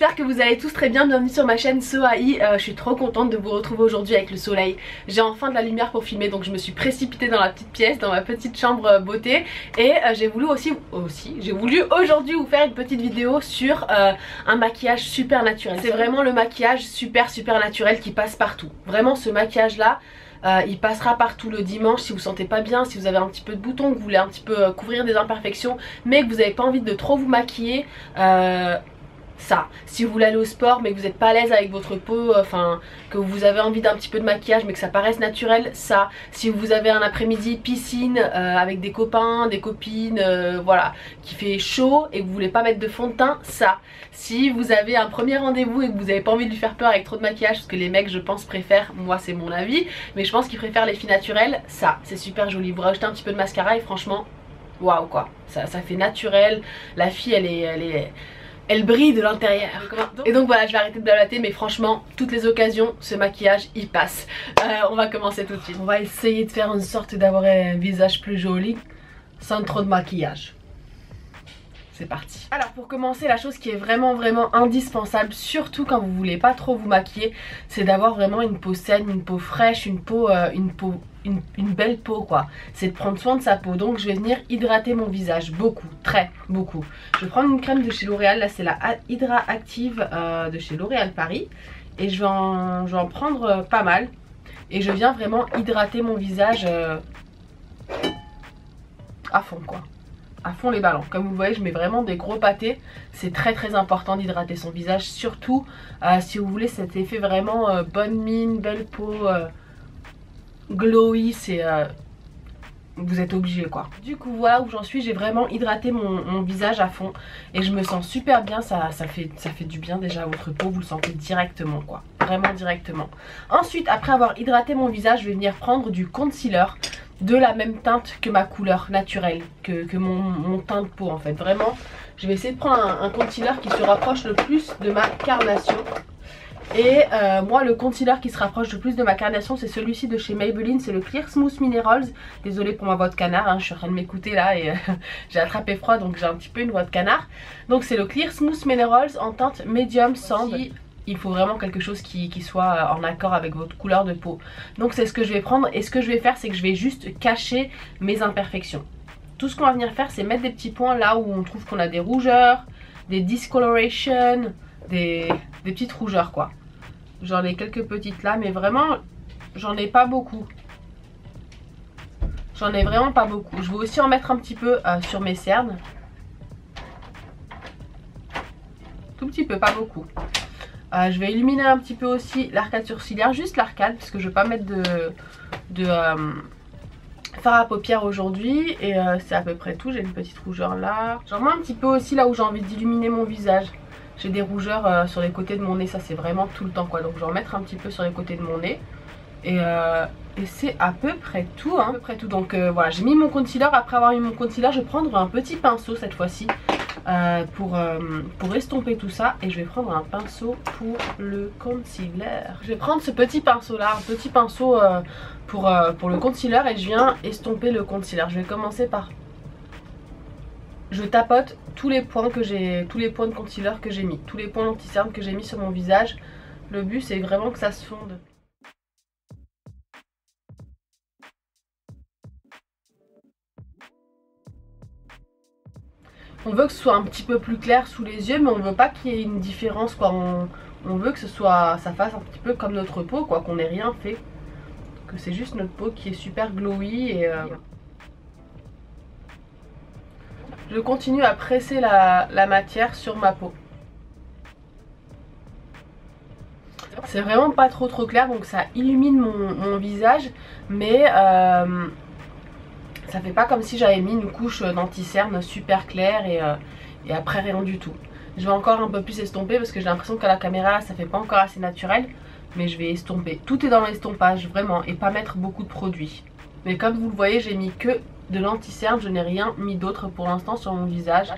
j'espère que vous allez tous très bien, bienvenue sur ma chaîne Soaï. Je suis trop contente de vous retrouver aujourd'hui avec le soleil. J'ai enfin de la lumière pour filmer, donc je me suis précipitée dans la petite pièce, dans ma petite chambre beauté. Et j'ai voulu aujourd'hui vous faire une petite vidéo sur un maquillage super naturel. C'est vraiment le maquillage super naturel qui passe partout. Vraiment ce maquillage là, il passera partout le dimanche si vous sentez pas bien, si vous avez un petit peu de boutons, que vous voulez un petit peu couvrir des imperfections mais que vous n'avez pas envie de trop vous maquiller. Ça, si vous voulez aller au sport mais que vous n'êtes pas à l'aise avec votre peau, enfin que vous avez envie d'un petit peu de maquillage mais que ça paraisse naturel, ça. Si vous avez un après-midi piscine avec des copains, des copines, voilà, qui fait chaud et que vous voulez pas mettre de fond de teint, ça. Si vous avez un premier rendez-vous et que vous n'avez pas envie de lui faire peur avec trop de maquillage, parce que les mecs je pense préfèrent, moi c'est mon avis, mais je pense qu'ils préfèrent les filles naturelles, ça c'est super joli. Vous rajoutez un petit peu de mascara et franchement waouh quoi, ça fait naturel. La fille elle brille de l'intérieur. Et donc voilà, je vais arrêter de blablater, mais franchement, toutes les occasions, ce maquillage, il passe. On va commencer tout de suite. On va essayer de faire une sorte d'avoir un visage plus joli, sans trop de maquillage. C'est parti. Alors pour commencer, la chose qui est vraiment indispensable, surtout quand vous voulez pas trop vous maquiller, c'est d'avoir vraiment une peau saine, une peau fraîche, une belle peau quoi. C'est de prendre soin de sa peau. Donc je vais venir hydrater mon visage beaucoup, très beaucoup. Je vais prendre une crème de chez L'Oréal, là c'est la Hydra Active de chez L'Oréal Paris. Et je vais en prendre pas mal. Et je viens vraiment hydrater mon visage à fond quoi. À fond les ballons. Comme vous voyez, je mets vraiment des gros pâtés. C'est très important d'hydrater son visage, surtout si vous voulez cet effet vraiment bonne mine, belle peau, glowy, c'est vous êtes obligé quoi. Du coup voilà où j'en suis, j'ai vraiment hydraté mon visage à fond et je me sens super bien, ça fait du bien déjà à votre peau, vous le sentez directement quoi, vraiment directement. Ensuite, après avoir hydraté mon visage, je vais venir prendre du concealer de la même teinte que ma couleur naturelle, que mon teint de peau en fait. Vraiment, je vais essayer de prendre un concealer qui se rapproche le plus de ma carnation. Et moi le concealer qui se rapproche le plus de ma carnation, c'est celui-ci de chez Maybelline, c'est le Clear Smooth Minerals. Désolée pour ma voix de canard, hein, je suis en train de m'écouter là et j'ai attrapé froid donc j'ai un petit peu une voix de canard. Donc c'est le Clear Smooth Minerals en teinte Medium Sand. Il faut vraiment quelque chose qui soit en accord avec votre couleur de peau. Donc c'est ce que je vais prendre et ce que je vais faire, c'est que je vais juste cacher mes imperfections. Tout ce qu'on va venir faire, c'est mettre des petits points là où on trouve qu'on a des rougeurs, des discoloration, des petites rougeurs quoi. J'en ai quelques petites là, mais vraiment j'en ai pas beaucoup. J'en ai vraiment pas beaucoup. Je vais aussi en mettre un petit peu sur mes cernes. Tout petit peu, pas beaucoup. Je vais illuminer un petit peu aussi l'arcade sourcilière, juste l'arcade, parce que je vais pas mettre de fard à paupières aujourd'hui. Et c'est à peu près tout, j'ai une petite rougeur là. J'en mets un petit peu aussi là où j'ai envie d'illuminer mon visage. J'ai des rougeurs sur les côtés de mon nez, ça c'est vraiment tout le temps quoi. Donc je vais en mettre un petit peu sur les côtés de mon nez. Et c'est à peu près tout, hein. À peu près tout. Donc voilà, j'ai mis mon concealer. Après avoir mis mon concealer, je vais prendre un petit pinceau cette fois-ci. Pour estomper tout ça, et je vais prendre un pinceau pour le concealer. Je vais prendre ce petit pinceau là, un petit pinceau pour le concealer, et je viens estomper le concealer. Je vais commencer par, je tapote tous les points que j'ai, tous les points de concealer que j'ai mis, tous les points anti-cerne que j'ai mis sur mon visage. Le but c'est vraiment que ça se fonde. On veut que ce soit un petit peu plus clair sous les yeux, mais on veut pas qu'il y ait une différence quoi. On veut que ça fasse un petit peu comme notre peau quoi, qu'on n'ait rien fait. Que c'est juste notre peau qui est super glowy et je continue à presser la matière sur ma peau. C'est vraiment pas trop clair, donc ça illumine mon visage, mais ça fait pas comme si j'avais mis une couche d'anti-cerne super claire et après rien du tout. Je vais encore un peu plus estomper parce que j'ai l'impression qu'à la caméra ça fait pas encore assez naturel. Mais je vais estomper. Tout est dans l'estompage vraiment, et pas mettre beaucoup de produits. Mais comme vous le voyez, j'ai mis que de l'anti-cerne, je n'ai rien mis d'autre pour l'instant sur mon visage.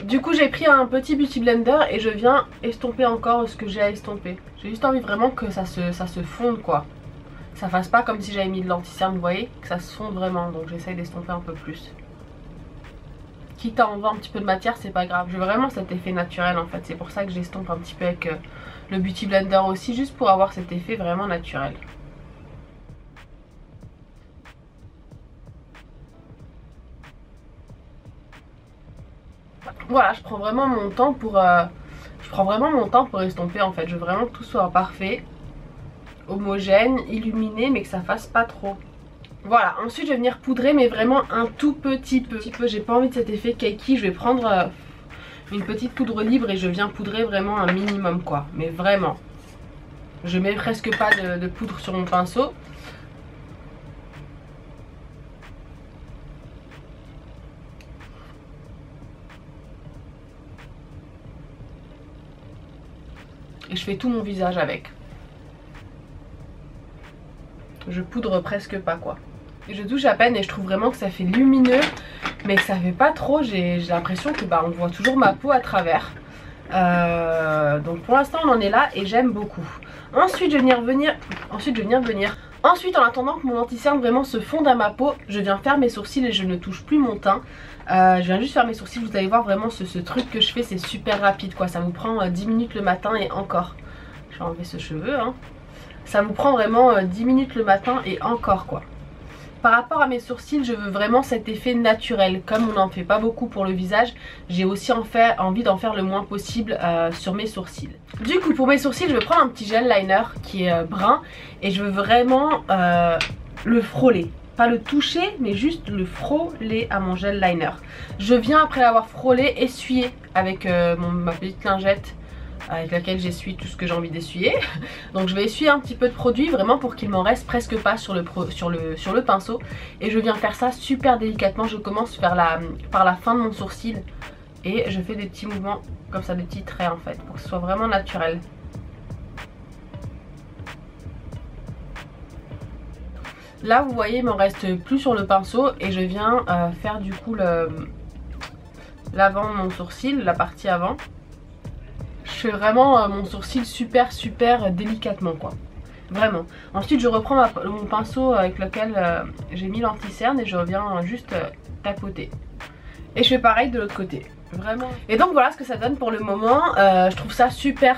Du coup j'ai pris un petit beauty blender et je viens estomper encore ce que j'ai à estomper. J'ai juste envie vraiment que ça se fonde quoi. Ça fasse pas comme si j'avais mis de l'anti-cerne, vous voyez, que ça se fonde vraiment. Donc j'essaye d'estomper un peu plus. quitte à enlever un petit peu de matière, c'est pas grave. Je veux vraiment cet effet naturel en fait, c'est pour ça que j'estompe un petit peu avec le Beauty Blender aussi, juste pour avoir cet effet vraiment naturel. Voilà, je prends vraiment mon temps pour estomper en fait. Je veux vraiment que tout soit parfait, homogène, illuminé, mais que ça fasse pas trop. Voilà, ensuite je vais venir poudrer, mais vraiment un tout petit peu. J'ai pas envie de cet effet cakey, je vais prendre une petite poudre libre et je viens poudrer vraiment un minimum quoi. Mais vraiment, je mets presque pas de poudre sur mon pinceau. Et je fais tout mon visage avec. Je poudre presque pas quoi. Et je touche à peine et je trouve vraiment que ça fait lumineux, mais que ça fait pas trop. J'ai l'impression que on voit toujours ma peau à travers. Donc pour l'instant on en est là et j'aime beaucoup. Ensuite je vais venir Ensuite, en attendant que mon anti-cerne vraiment se fonde à ma peau, je viens faire mes sourcils et je ne touche plus mon teint. Je viens juste faire mes sourcils, vous allez voir vraiment ce truc que je fais, c'est super rapide quoi. Ça vous prend 10 minutes le matin et encore. Je vais enlever ce cheveu hein. Ça vous prend vraiment 10 minutes le matin et encore quoi. Par rapport à mes sourcils, je veux vraiment cet effet naturel. Comme on n'en fait pas beaucoup pour le visage, j'ai aussi envie d'en faire le moins possible sur mes sourcils. Du coup pour mes sourcils, je vais prendre un petit gel liner qui est brun. Et je veux vraiment le frôler. Pas le toucher, mais juste le frôler à mon gel liner. Je viens après l'avoir frôlé, essuyer avec ma petite lingette avec laquelle j'essuie tout ce que j'ai envie d'essuyer. Donc je vais essuyer un petit peu de produit vraiment pour qu'il m'en reste presque pas sur le pinceau. Et je viens faire ça super délicatement. Je commence par la fin de mon sourcil et je fais des petits mouvements comme ça, des petits traits en fait, pour que ce soit vraiment naturel. Là vous voyez il m'en reste plus sur le pinceau et je viens faire du coup l'avant de mon sourcil, la partie avant. Je fais vraiment mon sourcil super délicatement quoi. Vraiment. Ensuite je reprends mon pinceau avec lequel j'ai mis l'anti-cerne et je reviens juste tapoter. Et je fais pareil de l'autre côté. Vraiment. Et donc voilà ce que ça donne pour le moment. Je trouve ça super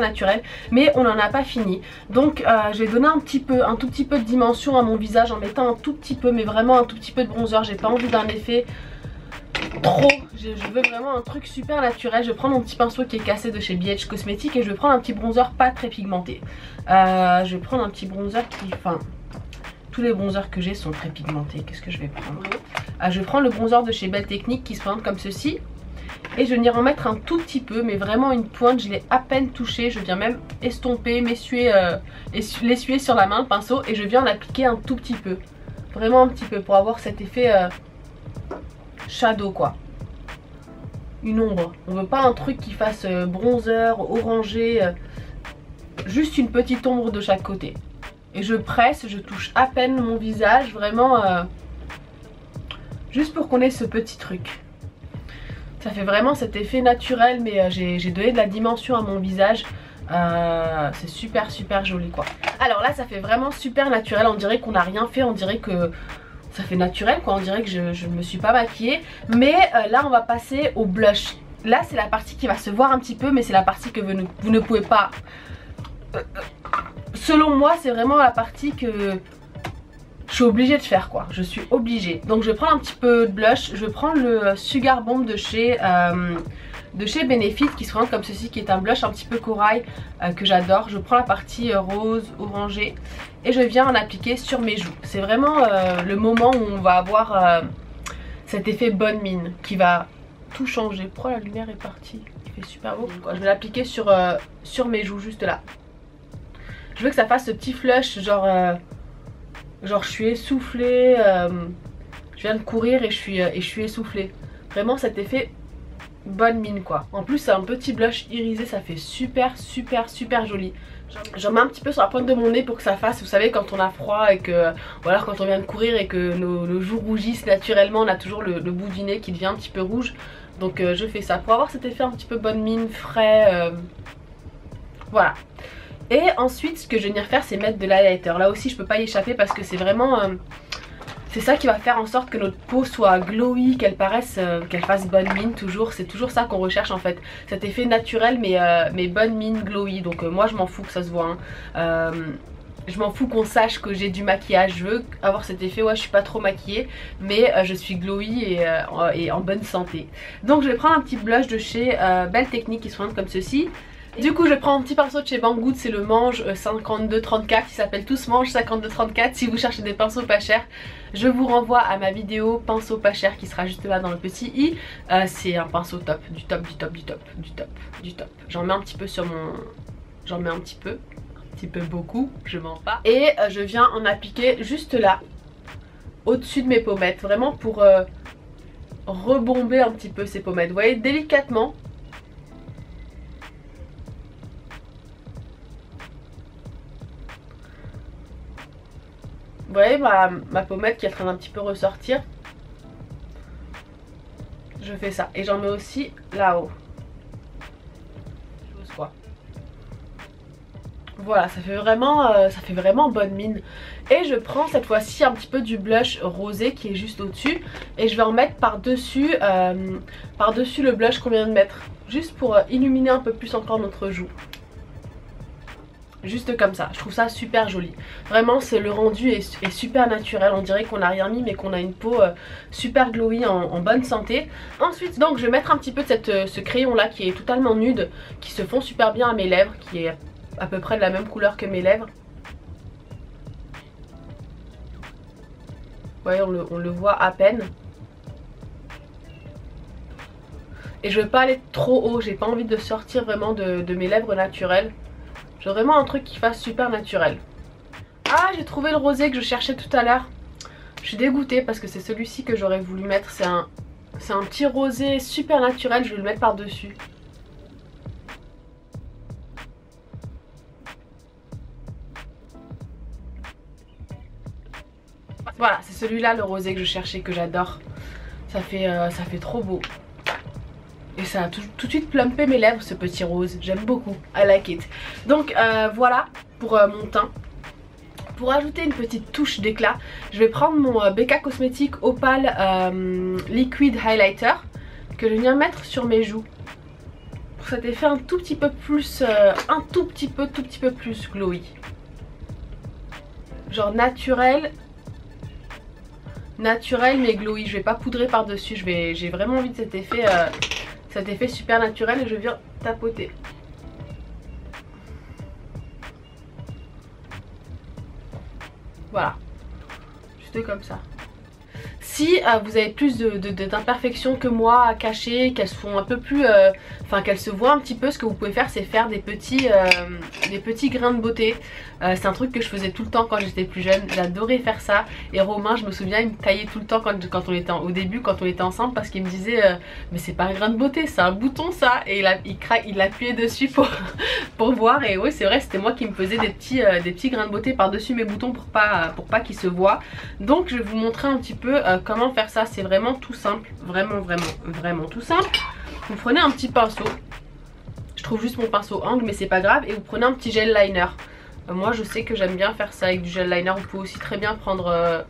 naturel. Mais on n'en a pas fini. Donc je vais donner un tout petit peu de dimension à mon visage en mettant un tout petit peu, mais vraiment un tout petit peu de bronzer. J'ai pas envie d'un effet trop. Je veux vraiment un truc super naturel. Je vais prendre mon petit pinceau qui est cassé de chez BH Cosmetics et je vais prendre un petit bronzer pas très pigmenté. Je vais prendre un petit bronzer qui... Enfin, tous les bronzers que j'ai sont très pigmentés. Qu'est-ce que je vais prendre? Je vais prendre le bronzer de chez Belle Technique qui se présente comme ceci. Et je vais venir en mettre un tout petit peu, mais vraiment une pointe. Je l'ai à peine touché. Je viens même estomper, l'essuyer sur la main, le pinceau. Et je viens l'appliquer un tout petit peu. Vraiment un petit peu pour avoir cet effet shadow quoi. Une ombre. On veut pas un truc qui fasse bronzer, orangé. Juste une petite ombre de chaque côté. Et je presse, je touche à peine mon visage, vraiment juste pour qu'on ait ce petit truc. Ça fait vraiment cet effet naturel, mais j'ai donné de la dimension à mon visage. C'est super joli quoi. Alors là ça fait vraiment super naturel, on dirait qu'on n'a rien fait, on dirait que ça fait naturel quoi, on dirait que je me suis pas maquillée. Mais là on va passer au blush. Là c'est la partie qui va se voir un petit peu, mais c'est la partie que vous ne pouvez pas... Selon moi c'est vraiment la partie que je suis obligée de faire quoi, je suis obligée. Donc je vais prendre un petit peu de blush, je vais prendre le Sugar Bomb de chez Benefit qui se présente comme ceci, qui est un blush un petit peu corail que j'adore. Je prends la partie rose, orangé et je viens en appliquer sur mes joues. C'est vraiment le moment où on va avoir cet effet bonne mine qui va tout changer. Pourquoi la lumière est partie? Il fait super beau quoi. Je vais l'appliquer sur mes joues juste là. Je veux que ça fasse ce petit flush genre je suis essoufflée, je viens de courir et je suis essoufflée. Vraiment cet effet bonne mine quoi. En plus c'est un petit blush irisé, ça fait super joli. J'en mets un petit peu sur la pointe de mon nez pour que ça fasse, vous savez quand on a froid et que, ou alors quand on vient de courir et que nos joues rougissent naturellement, on a toujours le bout du nez qui devient un petit peu rouge. Donc je fais ça pour avoir cet effet un petit peu bonne mine, frais, voilà. Et ensuite ce que je vais venir faire c'est mettre de l'highlighter. Là aussi je peux pas y échapper parce que c'est vraiment C'est ça qui va faire en sorte que notre peau soit glowy, qu'elle fasse bonne mine toujours. C'est toujours ça qu'on recherche en fait. Cet effet naturel mais bonne mine, glowy. Donc moi je m'en fous que ça se voit. Hein. Je m'en fous qu'on sache que j'ai du maquillage. Je veux avoir cet effet, ouais je suis pas trop maquillée. Mais je suis glowy et en bonne santé. Donc je vais prendre un petit blush de chez Belle Technique qui se présente comme ceci. Du coup je prends un petit pinceau de chez Banggood, c'est le Mange 5234, il s'appelle tous Mange 5234. Si vous cherchez des pinceaux pas chers, je vous renvoie à ma vidéo pinceau pas cher qui sera juste là dans le petit i. C'est un pinceau top, du top. J'en mets un petit peu sur mon... J'en mets un petit peu beaucoup, je mens pas. Et je viens en appliquer juste là, au-dessus de mes pommettes, vraiment pour rebomber un petit peu ces pommettes. Vous voyez, délicatement. Vous voyez ma pommette qui est en train d'un petit peu ressortir. Je fais ça. Et j'en mets aussi là-haut. Voilà, ça fait vraiment bonne mine. Et je prends cette fois-ci un petit peu du blush rosé qui est juste au-dessus. Et je vais en mettre par-dessus le blush qu'on vient de mettre. Juste pour illuminer un peu plus encore notre joue. Juste comme ça, je trouve ça super joli. Vraiment le rendu est super naturel. On dirait qu'on n'a rien mis mais qu'on a une peau super glowy en bonne santé. Ensuite donc je vais mettre un petit peu de ce crayon là qui est totalement nude, qui se fond super bien à mes lèvres, qui est à peu près de la même couleur que mes lèvres. Vous voyez, on le voit à peine. Et je veux pas aller trop haut, j'ai pas envie de sortir vraiment de mes lèvres naturelles. J'ai vraiment un truc qui fasse super naturel. Ah, j'ai trouvé le rosé que je cherchais tout à l'heure. Je suis dégoûtée parce que c'est celui-ci que j'aurais voulu mettre. C'est un petit rosé super naturel, je vais le mettre par-dessus. Voilà, c'est celui-là le rosé que je cherchais, que j'adore. Ça fait trop beau. Et ça a tout de suite plumpé mes lèvres, ce petit rose. J'aime beaucoup, I like it. Donc voilà pour mon teint. Pour ajouter une petite touche d'éclat, je vais prendre mon BK Cosmetics Opal Liquid Highlighter que je viens mettre sur mes joues. Pour cet effet un tout petit peu plus, un tout petit peu plus glowy. Genre naturel mais glowy. Je vais pas poudrer par dessus, j'ai vraiment envie de cet effet super naturel et je viens tapoter. Voilà, juste comme ça. Si vous avez plus d'imperfections que moi à cacher, qu'elles sont un peu plus... Enfin qu'elles se voient un petit peu, ce que vous pouvez faire c'est faire des petits grains de beauté. C'est un truc que je faisais tout le temps quand j'étais plus jeune. J'adorais faire ça. Et Romain, je me souviens, il me taillait tout le temps quand on était au début, quand on était ensemble, parce qu'il me disait mais c'est pas un grain de beauté, c'est un bouton ça. Et il appuyait dessus pour voir. Et oui c'est vrai, c'était moi qui me faisais des petits grains de beauté par-dessus mes boutons pour pas qu'ils se voient. Donc je vais vous montrer un petit peu comment faire ça. C'est vraiment tout simple, vraiment tout simple. Vous prenez un petit pinceau, je trouve juste mon pinceau angle mais c'est pas grave, et vous prenez un petit gel liner. Moi je sais que j'aime bien faire ça avec du gel liner. Vous pouvez aussi très bien prendre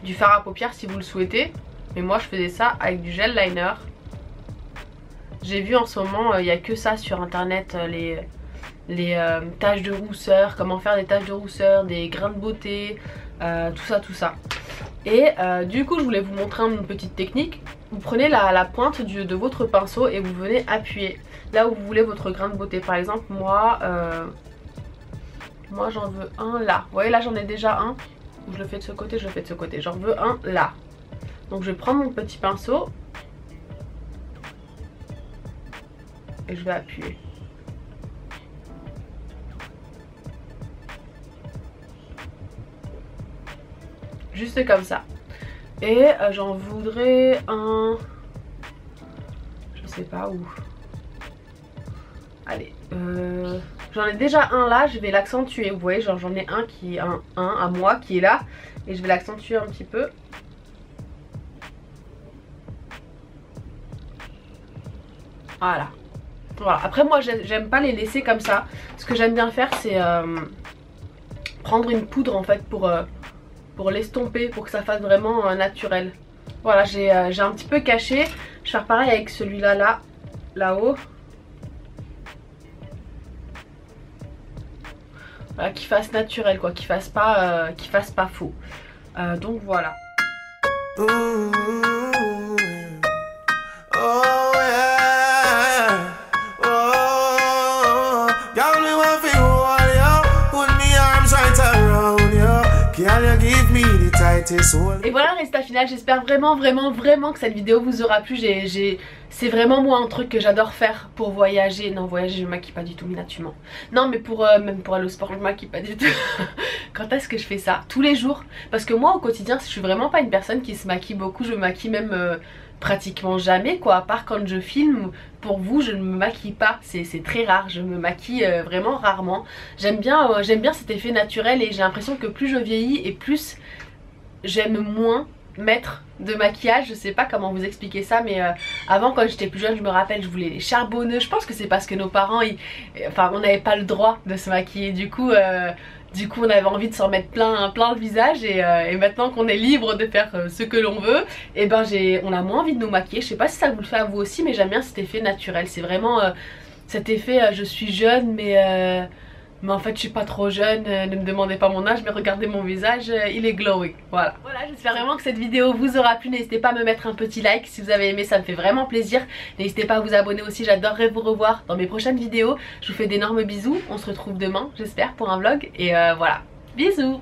du fard à paupières si vous le souhaitez, mais moi je faisais ça avec du gel liner. J'ai vu en ce moment, il n'y a que ça sur internet, les taches de rousseur, comment faire des taches de rousseur, des grains de beauté, tout ça. Et du coup je voulais vous montrer une petite technique. Vous prenez la pointe de votre pinceau et vous venez appuyer là où vous voulez votre grain de beauté. Par exemple moi j'en veux un là. Vous voyez là j'en ai déjà un. Je le fais de ce côté, je le fais de ce côté. J'en veux un là. Donc je vais prendre mon petit pinceau et je vais appuyer. Juste comme ça. Et j'en voudrais un... Je sais pas où. Allez. J'en ai déjà un là, je vais l'accentuer. Vous voyez, genre j'en ai un qui est un à moi qui est là. Et je vais l'accentuer un petit peu. Voilà. Voilà. Après moi j'aime pas les laisser comme ça. Ce que j'aime bien faire c'est prendre une poudre en fait pour l'estomper, pour que ça fasse vraiment naturel. Voilà, j'ai un petit peu caché. Je vais faire pareil avec celui-là, là-haut. Voilà, qu'il fasse naturel quoi, qu'il fasse pas faux. Donc voilà. Et voilà le résultat final, j'espère vraiment que cette vidéo vous aura plu. C'est vraiment moi un truc que j'adore faire pour voyager. Non, voyager je me maquille pas du tout, Mina tu mens. Non mais pour même pour aller au sport je me maquille pas du tout. Quand est-ce que je fais ça? Tous les jours. Parce que moi au quotidien je suis vraiment pas une personne qui se maquille beaucoup. Je me maquille même pratiquement jamais quoi, à part quand je filme. Pour vous je ne me maquille pas, c'est très rare, je me maquille vraiment rarement. J'aime bien cet effet naturel et j'ai l'impression que plus je vieillis et plus j'aime moins mettre de maquillage. Je sais pas comment vous expliquer ça, mais avant quand j'étais plus jeune je me rappelle je voulais les charbonneux. Je pense que c'est parce que nos parents on n'avait pas le droit de se maquiller, du coup on avait envie de s'en mettre plein le visage et maintenant qu'on est libre de faire ce que l'on veut, et ben on a moins envie de nous maquiller. Je sais pas si ça vous le fait à vous aussi, mais j'aime bien cet effet naturel. C'est vraiment cet effet je suis jeune mais en fait je suis pas trop jeune, ne me demandez pas mon âge mais regardez mon visage, il est glowing. Voilà, j'espère vraiment que cette vidéo vous aura plu. N'hésitez pas à me mettre un petit like si vous avez aimé, ça me fait vraiment plaisir. N'hésitez pas à vous abonner aussi, j'adorerais vous revoir dans mes prochaines vidéos. Je vous fais d'énormes bisous, on se retrouve demain j'espère pour un vlog et voilà, bisous.